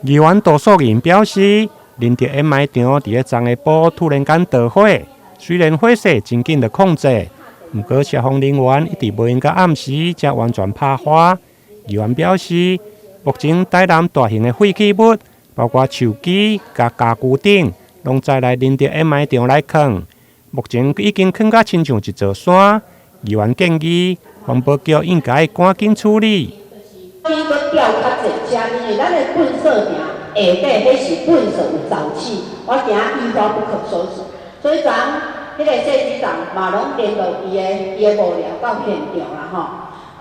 议员多数人表示，林德烟霾场伫昨下晡突然间着火，虽然火势真紧的控制，不过消防人员一直无用到暗时才完全拍花。议员表示，目前台南大型的废弃物，包括手机、家具等，拢载来林德烟霾场来放。目前已经放到亲像一座山。议员建议环保局应该赶紧处理。应该调较侪车，因为咱的粪扫场下底迄是粪扫有沼气，我惊依法不可收拾。所以咱迄个设计长嘛拢联络伊的幕僚到现场啦吼。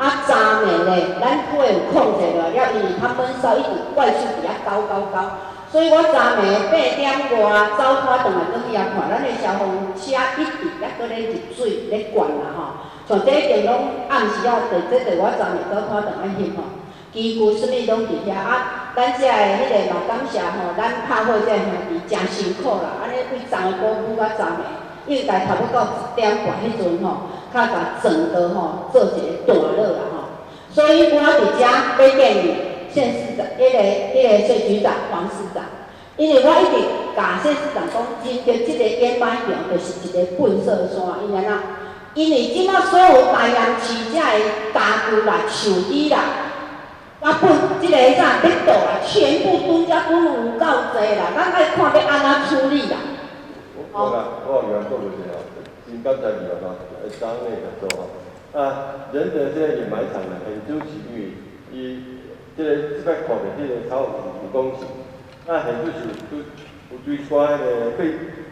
啊，昨暝咧，咱火有控制了，因为它闷烧一直外速比较高，所以我昨暝8点外走拖转来转去遐看，咱的消防车一直咧搁咧入水咧灌啦吼。像这一定拢暗时啊，这我昨暝走拖转来翕吼。几乎什么拢伫遐啊！咱遮个迄个嘛感谢吼，咱拍火这兄弟真辛苦啦！安尼为昨个鼓舞到昨暝，应该差不多到1点半迄阵吼，较甲整个吼做一个段落啦吼。所以我伫遮要建议县市长，迄个税局长黄市长，因为我一直甲县市长讲，针对即个烟霾场就是一个粪扫山，因为哪？因为即马所有台南市遮个家具啦、手机啦。啊，本即个啥力度啦，全部蹲有够济啦，咱爱看要安怎处理啦。我有讲过一下，真感谢你啊，当内合作吼。啊，仁德这个掩埋场呢，很主是因为伊这摆看着迄个超5公顷，那很主是有对关迄个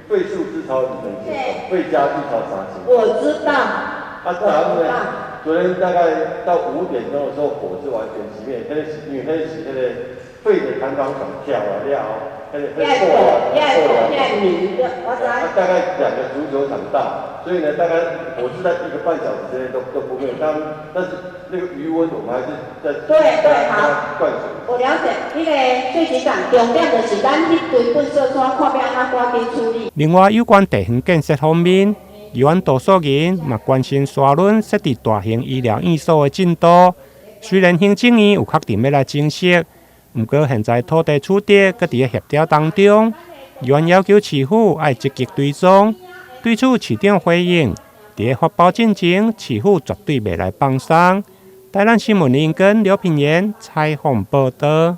废树之超2000件，废家具超3000。我知道。啊，咱们昨天大概到5点钟的时候，火是完全熄灭。因为那是废的弹簧床跳了了，破了米的，我知。大概2个足球场大，所以呢，大概火是在1个半小时之内都不灭。但是那个余温我们还是在对好灌水。我了解，那个税局长重点就是咱迄堆粪扫山，看要安怎赶紧处理。另外，有关地方建设方面，议员多数人嘛关心沙仑设置大型医疗院所的进度。虽然行政院有确定要来证实，不过现在土地取得搁伫协调当中，议员要求市府要积极追踪。对此，市长回应，伫发包进前，市府绝对袂来帮忙。台南新闻林跟刘品言采访报道。